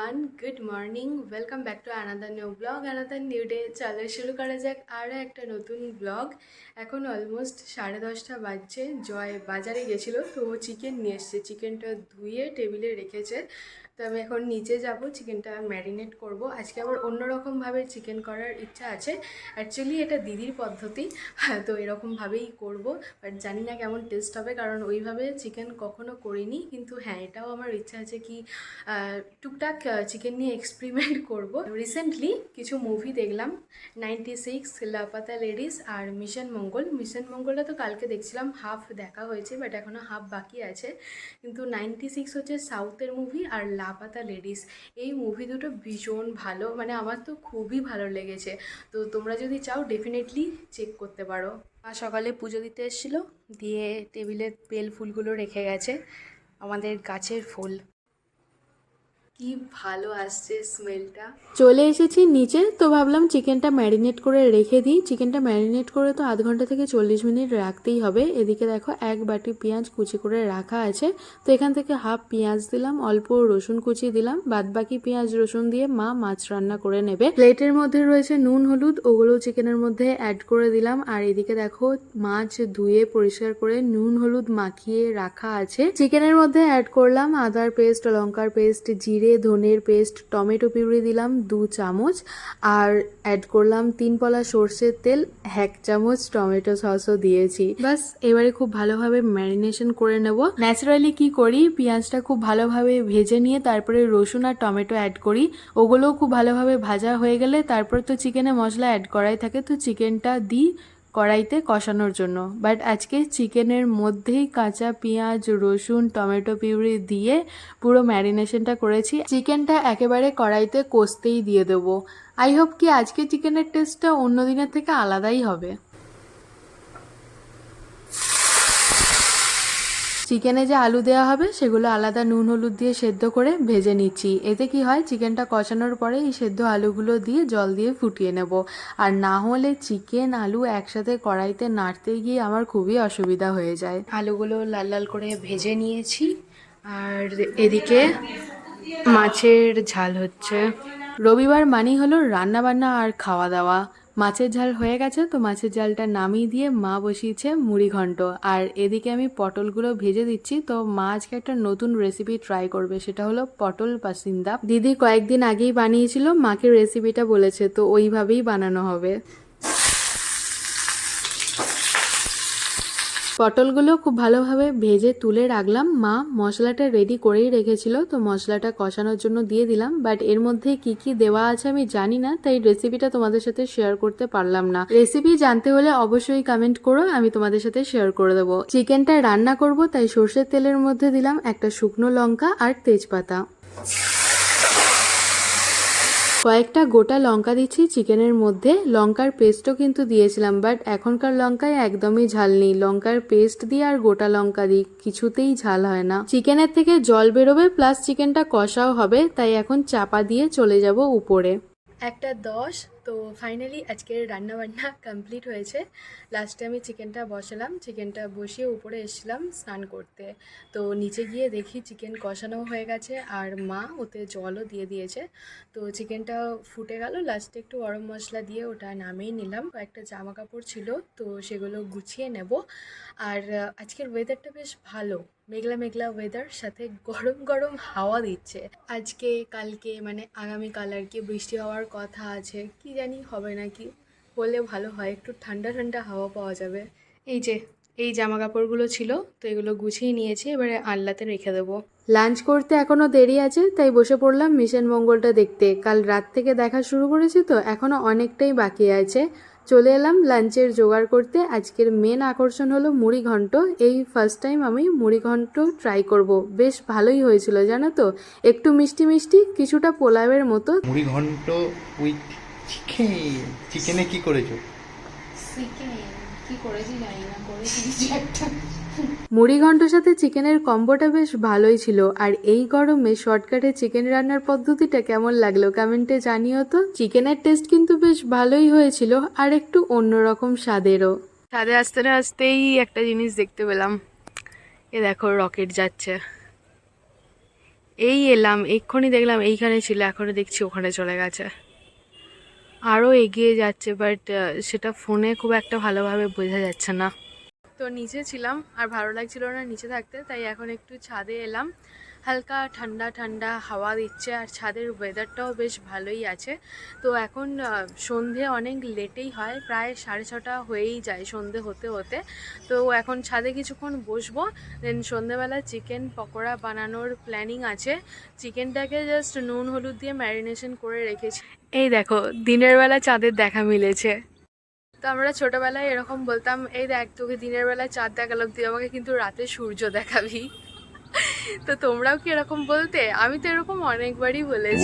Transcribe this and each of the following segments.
Everyone, good morning. Welcome back to another new blog, another new day. চলো শুরু করা যাক আরও একটা নতুন ব্লগ। এখন অলমোস্ট 10:30 বাজছে। জয় বাজারে গেছিলো, তো ও চিকেন নিয়ে এসছে। চিকেনটা ধুয়ে টেবিলে রেখেছে, তো আমি এখন নিচে যাব, চিকেনটা ম্যারিনেট করব। আজকে আবার অন্যরকমভাবে চিকেন করার ইচ্ছা আছে। অ্যাকচুয়ালি এটা দিদির পদ্ধতি, তো এরকমভাবেই করব। বাট জানি না কেমন টেস্ট হবে, কারণ ওইভাবে চিকেন কখনো করিনি। কিন্তু হ্যাঁ, এটাও আমার ইচ্ছা আছে কি টুকটাক চিকেন নিয়ে এক্সপেরিমেন্ট করব। রিসেন্টলি কিছু মুভি দেখলাম, 96, লাপাতা লেডিস আর মিশন মঙ্গল। মিশন মঙ্গলটা তো কালকে দেখছিলাম, হাফ দেখা হয়েছে, বাট এখনও হাফ বাকি আছে। কিন্তু 96 হচ্ছে সাউথের মুভি, আর লাপাতা লেডিস, এই মুভি দুটো ভীষণ ভালো, মানে আমার তো খুবই ভালো লেগেছে। তো তোমরা যদি চাও ডেফিনেটলি চেক করতে পারো। মা সকালে পুজো দিতে এসেছিলো, দিয়ে টেবিলে বেল ফুলগুলো রেখে গেছে, আমাদের গাছের ফুল। কি ভালো আসছে স্মেলটা। চলে এসেছি নিচে, তো ভাবলাম চিকেনটা ম্যারিনেট করে রেখে দিই। চিকেনটা ম্যারিনেট করে তো আধ ঘন্টা থেকে 40 মিনিট রাখতেই হবে। এদিকে দেখো এক বাটি পেঁয়াজ কুচি করে রাখা আছে, তো এখান থেকে হাফ পেঁয়াজ দিলাম, অল্প রসুন কুচি দিলাম, বাদ বাকি পেঁয়াজ রসুন দিয়ে মা মাছ রান্না করে নেবে। প্লেটের মধ্যে রয়েছে নুন হলুদ, ওগুলো চিকেনের মধ্যে অ্যাড করে দিলাম। আর এদিকে দেখো মাছ ধুয়ে পরিষ্কার করে নুন হলুদ মাখিয়ে রাখা আছে। চিকেনের মধ্যে অ্যাড করলাম আদার পেস্ট, লঙ্কার পেস্ট, জিরে ধনের পেস্ট, টমেটো পিউরি দিলাম 2 চামচ, আর অ্যাড করলাম 3 পলা সর্ষের তেল, 1 চামচ টমেটো সসও দিয়েছি। বাস এবারে খুব ভালোভাবে ম্যারিনেশন করে নেব। ন্যাচারালি কি করি, পেঁয়াজটা খুব ভালোভাবে ভেজে নিয়ে তারপরে রসুন আর টমেটো অ্যাড করি। ওগুলোও খুব ভালোভাবে ভাজা হয়ে গেলে তারপর তো চিকেনে মশলা অ্যাড করাই থাকে, তো চিকেনটা দিই কড়াইতে কষানোর জন্য। বাট আজকে চিকেনের মধ্যেই কাঁচা পেঁয়াজ রসুন টমেটো পিউরি দিয়ে পুরো ম্যারিনেশনটা করেছি। চিকেনটা একেবারে কড়াইতে কষতেই দিয়ে দেবো। আই হোপ কি আজকে চিকেনের টেস্টটা অন্য দিনের থেকে আলাদাই হবে। চিকেনে যে আলু দেওয়া হবে সেগুলো আলাদা নুন হলুদ দিয়ে সেদ্ধ করে ভেজে নিচ্ছি। এতে কি হয়, চিকেনটা কষানোর পরে এই সেদ্ধ আলুগুলো দিয়ে জল দিয়ে ফুটিয়ে নেব। আর না হলে চিকেন আলু একসাথে কড়াইতে নাড়তে গিয়ে আমার খুবই অসুবিধা হয়ে যায়। আলুগুলো লাল লাল করে ভেজে নিয়েছি, আর এদিকে মাছের ঝাল হচ্ছে। রবিবার মানেই হলো রান্না বান্না আর খাওয়া দাওয়া। মাছের ঝাল হয়ে গেছে, তো মাছের ঝালটা নামিয়ে দিয়ে মা বসিয়েছে মুড়ি ঘন্ট। আর এদিকে আমি পটলগুলো ভেজে দিচ্ছি। তো মা আজকে একটা নতুন রেসিপি ট্রাই করবে, সেটা হলো পটল পাসিন্দা। দিদি কয়েকদিন আগেই বানিয়েছিল, মাকে রেসিপিটা বলেছে, তো ওইভাবেই বানানো হবে। পটলগুলো খুব ভালোভাবে ভেজে তুলে রাখলাম। মা মশলাটা রেডি করেই রেখেছিল, তো মশলাটা কষানোর জন্য দিয়ে দিলাম। বাট এর মধ্যে কি কি দেওয়া আছে আমি জানি না, তাই রেসিপিটা তোমাদের সাথে শেয়ার করতে পারলাম না। রেসিপি জানতে হলে অবশ্যই কমেন্ট করো, আমি তোমাদের সাথে শেয়ার করে দেবো। চিকেনটা রান্না করব, তাই সর্ষের তেলের মধ্যে দিলাম একটা শুকনো লঙ্কা আর তেজপাতা। কয়েকটা গোটা লঙ্কা দিচ্ছি চিকেনের মধ্যে। লঙ্কার পেস্টও কিন্তু দিয়েছিলাম, বাট এখনকার লঙ্কায় একদমই ঝাল নেই। লঙ্কার পেস্ট দিয়ে আর গোটা লঙ্কা দিই, কিছুতেই ঝাল হয় না। চিকেনের থেকে জল বেরোবে, প্লাস চিকেনটা কষাও হবে, তাই এখন চাপা দিয়ে চলে যাব উপরে। 1:10। তো ফাইনালি আজকের রান্নাবান্না কমপ্লিট হয়েছে। লাস্টে আমি চিকেনটা বসালাম, চিকেনটা বসিয়ে উপরে এসেছিলাম স্নান করতে। তো নিচে গিয়ে দেখি চিকেন কষানো হয়ে গেছে, আর মা ওতে জলও দিয়ে দিয়েছে। তো চিকেনটা ফুটে গেল, লাস্টে একটু গরম মশলা দিয়ে ওটা নামিয়ে নিলাম। কয়েকটা জামা কাপড় ছিল, তো সেগুলো গুছিয়ে নেব। আর আজকের ওয়েদারটা বেশ ভালো, মেঘলা মেঘলা ওয়েদার, সাথে গরম গরম হাওয়া দিচ্ছে। আজকে কালকে মানে আগামীকাল আর কি বৃষ্টি হওয়ার কথা আছে, কি জানি হবে নাকি। হলে ভালো হয়, একটু ঠান্ডা ঠান্ডা হাওয়া পাওয়া যাবে। এই যে এই জামা কাপড়গুলো ছিল, তো এগুলো গুছিয়ে নিয়েছি, এবারে আলনাতে রেখে দেবো। লাঞ্চ করতে এখনও দেরি আছে, তাই বসে পড়লাম মিশন মঙ্গলটা দেখতে। কাল রাত থেকে দেখা শুরু করেছি, তো এখনও অনেকটাই বাকি আছে। চলে এলাম লাঞ্চের জোগাড় করতে। আজকের মেন আকর্ষণ হলো মুড়ি ঘন্ট। এই ফার্স্ট টাইম আমি মুড়ি ঘন্ট ট্রাই করব। বেশ ভালোই হয়েছিল জানো তো, একটু মিষ্টি মিষ্টি, কিছুটা পোলাওয়ের মতো। মুড়ি ঘন্ট উইথ চিকেন। চিকেনে কি করেছো? কি করেছি জানি না, করেছি কিছু একটা। মুড়ি ঘন্টর সাথে চিকেনের কম্বোটা বেশ ভালোই ছিল। আর এই গরমে শর্টকাটে চিকেন রান্নার পদ্ধতিটা কেমন লাগলো কমেন্টে জানিও তো। চিকেনের টেস্ট কিন্তু বেশ ভালোই হয়েছিল, আর একটু অন্যরকম স্বাদেরও। ছাদে আসতে না আসতেই একটা জিনিস দেখতে পেলাম, এ দেখো রকেট যাচ্ছে। এই এলাম, এক্ষুনি দেখলাম এইখানে ছিল, এখনো দেখছি ওখানে চলে গেছে। আরও এগিয়ে যাচ্ছে, বাট সেটা ফোনে খুব একটা ভালোভাবে বোঝা যাচ্ছে না। তো নিচে ছিলাম আর ভালো লাগছিল না নিচে থাকতে, তাই এখন একটু ছাদে এলাম। হালকা ঠান্ডা ঠান্ডা হাওয়া দিচ্ছে আর ছাদের ওয়েদারটাও বেশ ভালোই আছে। তো এখন সন্ধে অনেক লেটেই হয়, প্রায় 6:30 হয়েই যায় সন্ধে হতে হতে। তো এখন ছাদে কিছুক্ষণ বসবো, দেন সন্ধেবেলা চিকেন পকোড়া বানানোর প্ল্যানিং আছে। চিকেনটাকে জাস্ট নুন হলুদ দিয়ে ম্যারিনেশন করে রেখেছি। এই দেখো, দিনের বেলা চাঁদের দেখা মিলেছে। তো আমরা ছোটবেলায় এরকম বলতাম, এই দেখ তোকে দিনের বেলায় চাঁদ দেখালাম, তুই আমাকে কিন্তু রাতে সূর্য দেখাবি। তো তোমরাও কি এরকম বলতে? আমি তো এরকম অনেকবারই বলেছি।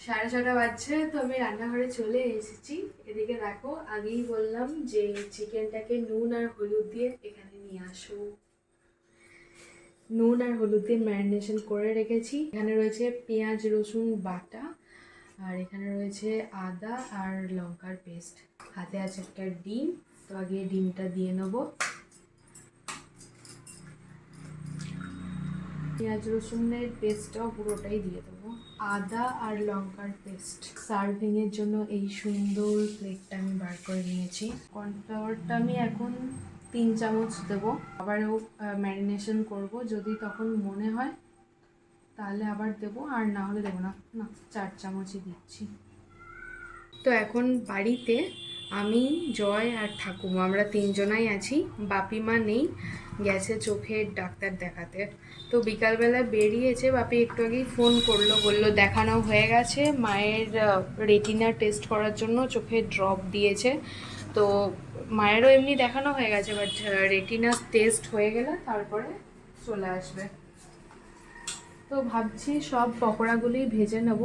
6:30 বাজছে, তো আমি রান্নাঘরে চলে এসেছি। এদিকে দেখো, আগেই বললাম যে চিকেনটাকে নুন আর হলুদ দিয়ে এখানে নিয়ে আসো। নুন আর হলুদ দিয়ে ম্যারিনেশন করে রেখেছি। এখানে রয়েছে পেঁয়াজ রসুন বাটা, আর এখানে রয়েছে আদা আর লঙ্কার পেস্ট। হাতে আছে একটা ডিম, তো আগে ডিমটা দিয়ে নেবো। পেঁয়াজ রসুনের পেস্টটাও পুরোটাই দিয়ে দেবো। আদা আর লঙ্কার পেস্ট সার্ভিংয়ের জন্য এই সুন্দর প্লেটটা আমি বার করে নিয়েছি। কর্নফ্লাওয়ারটা আমি এখন 3 চামচ দেবো। আবারও ম্যারিনেশন করব, যদি তখন মনে হয় তাহলে আবার দেবো, আর না হলে দেবো না। 4 চামচই দিচ্ছি। তো এখন বাড়িতে আমি, জয় আর ঠাকুমা, আমরা 3 জনাই আছি। বাপিমা নেই, গেছে চোখের ডাক্তার দেখাতে। তো বিকালবেলা বেরিয়েছে, বাপি একটু আগেই ফোন করলো, বললো দেখানো হয়ে গেছে, মায়ের রেটিনা টেস্ট করার জন্য চোখের ড্রপ দিয়েছে। তো মায়েরও এমনি দেখানো হয়ে গেছে, বাট রেটিনা টেস্ট হয়ে গেলে তারপরে চলে আসবে। তো ভাবছি সব পকোড়াগুলোই ভেজে নেব,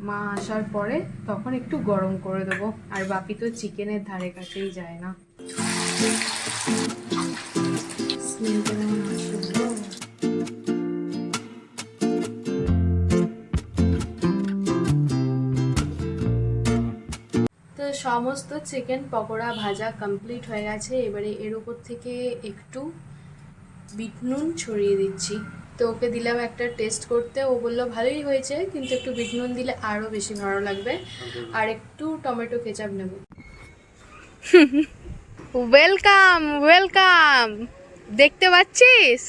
মা আসার পরে তখন একটু গরম করে দেবো। আর বাপি তো চিকেনের ধারে কাছেই যায় না। তো সমস্ত চিকেন পকোড়া ভাজা কমপ্লিট হয়ে গেছে। এবারে এর উপর থেকে একটু বিট নুন ছড়িয়ে দিচ্ছি। তো ওকে দিলাম একটা টেস্ট করতে, ও বললো ভালোই হয়েছে, কিন্তু একটু বিট নুন দিলে আরও বেশি ভালো লাগবে। আর একটু টমেটো কেচাপ নেব। ওয়েলকাম ওয়েলকাম, দেখতে পাচ্ছিস?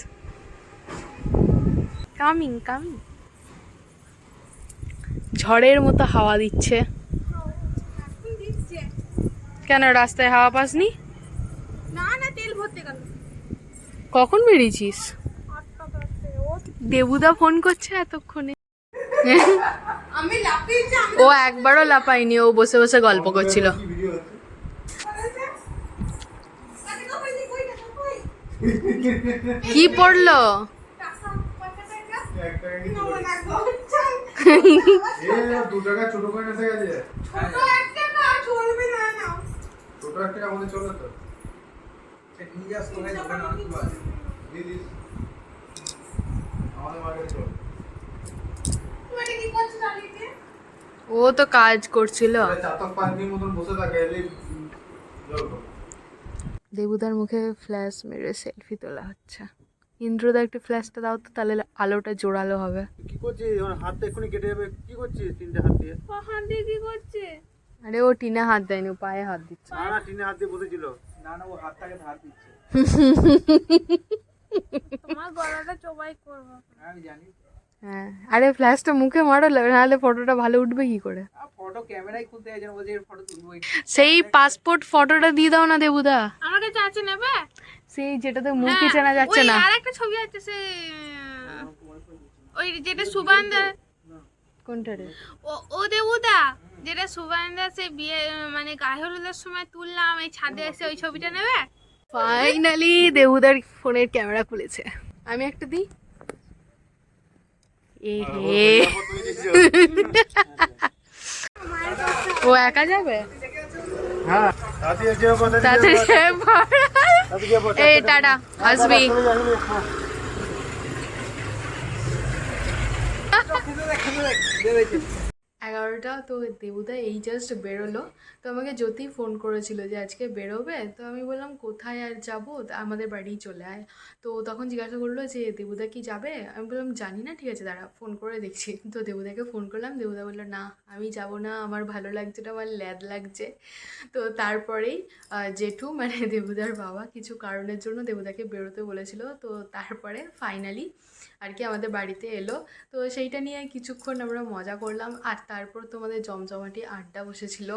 Coming coming. ঝড়ের মতো হাওয়া দিচ্ছে। কেন, রাস্তায় হাওয়া পাসনি? না না, তেল ভরতে গেল। কখন বেরিয়েছিস? দেবুদা ফোন করছে এতক্ষণে। আমি লাফিয়েছি। ও একবারও লাফায়নি, ও বসে বসে গল্প করছিল। কি পড়লো? ও তো কাজ করছিল। দেবুদার মুখে ফ্ল্যাশ মেরে সেলফি তোলা হচ্ছে। ইন্দ্রদা একটু ফ্ল্যাশটা দাও তো, তাহলে আলোটা জোরালো হবে। কি করছিস? ওর হাতটা এক্ষুনি কেটে যাবে। কি করছিস তিনটে হাত দিয়ে? হাত দিয়ে কি করছে? আরে ও টিনে হাত দেয়নি, ও পায়ে হাত দিচ্ছে। না না, টিনে হাত দিয়ে বসেছিল। না না, ও হাতটাকে ধার দিচ্ছে। তোমার গলাটা চোবাই করব। আমি জানি। হ্যাঁ, আরে ফ্ল্যাশটা মুখে মারো, নাহলে ফটোটা ভালো উঠবে কি করে? ফটো ক্যামেরায় খুলতে যাই, বলছে ফটো তুলবো। সেই পাসপোর্ট ফটোটা দিয়ে দাও না দেবুদা। আমার কাছে আছে, নেবে? সেই যেটাতে মুখই চেনা যাচ্ছে না। আর একটা ছবি আছে, সে ওই যেটা সুবান্দা। কোনটা রে? ও দেবুদা, যেটা সুবান্দা সে বিয়ে মানে গায়ে হলুদের সময় তুললাম, এই ছাদে এসে, ওই ছবিটা নেবে? ফাইনালি দেবুদার ফোনের ক্যামেরা খুলেছে। আমি একটা দিই। ও একা যাবে? হ্যাঁ, তাড়াতাড়ি এই টাটা, আসবি। 11টা। তো দেবুদা এই জাস্ট বেরোলো, তো আমাকে জ্যোতি ফোন করেছিল যে আজকে বেরোবে, তো আমি বললাম কোথায় আর যাবো, তা আমাদের বাড়িই চলে আয়। তো তখন জিজ্ঞাসা করলো যে দেবুদা কি যাবে, আমি বললাম জানি না, ঠিক আছে দাঁড়া ফোন করে দেখছি। তো দেবুদাকে ফোন করলাম, দেবুদা বললো না আমি যাব না, আমার ভালো লাগছে না, আমার ল্যাদ লাগছে। তো তারপরেই জেঠু মানে দেবুদার বাবা কিছু কারণের জন্য দেবুদাকে বেরোতে বলেছিল, তো তারপরে ফাইনালি আর কি আমাদের বাড়িতে এলো। তো সেইটা নিয়ে কিছুক্ষণ আমরা মজা করলাম, আর তারপর তোমাদের জমজমাটি আড্ডা বসেছিল।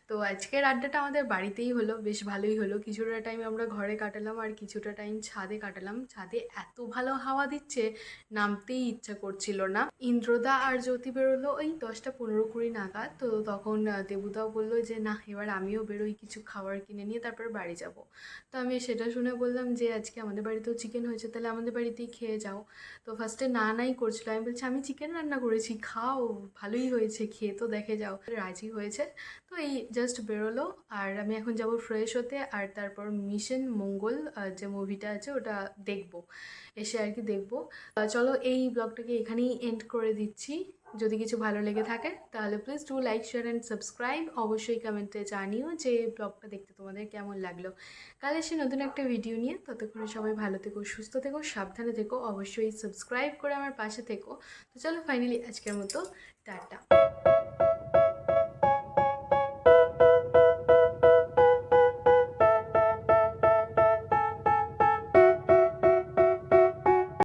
তো আজকের আড্ডাটা আমাদের বাড়িতেই হলো, বেশ ভালোই হলো। কিছুটা টাইম আমরা ঘরে কাটালাম আর কিছুটা টাইম ছাদে কাটালাম। ছাদে এত ভালো হাওয়া দিচ্ছে, নামতেই ইচ্ছা করছিল না। ইন্দ্রদা আর জ্যোতি বেরোলো ওই 10টা 15-20 নাগাদ। তো তখন দেবুদাও বললো যে না এবার আমিও বেরোই, কিছু খাবার কিনে নিয়ে তারপর বাড়ি যাব। তো আমি সেটা শুনে বললাম যে আজকে আমাদের বাড়িতেও চিকেন হয়েছে, তাহলে আমাদের বাড়িতেই খেয়ে যাও। তো ফার্স্টে না নাই করছিল, আমি বলছি আমি চিকেন রান্না করেছি, খাও, ভালোই হয়েছে, খেয়ে তো দেখে যাও। রাজি হয়েছে। তো এই জাস্ট বেরোলো, আর আমি এখন যাব ফ্রেশ হতে, আর তারপর মিশন মঙ্গল যে মুভিটা আছে ওটা দেখবো, এসে আর কি দেখবো। চলো এই ব্লগটাকে এখানেই এন্ড করে দিচ্ছি। যদি কিছু ভালো লেগে থাকে তাহলে please do like, share and subscribe. অবশ্যই কমেন্টে জানিও যে ব্লগটা দেখতে তোমাদের কেমন লাগলো। কাল এসে নতুন একটা ভিডিও নিয়ে, ততক্ষণে সবাই ভালো থেকো, সুস্থ থেকো, সাবধানে থেকো, অবশ্যই সাবস্ক্রাইব করে আমার পাশে থেকো। তো চলো ফাইনালি আজকের মতো টাটা।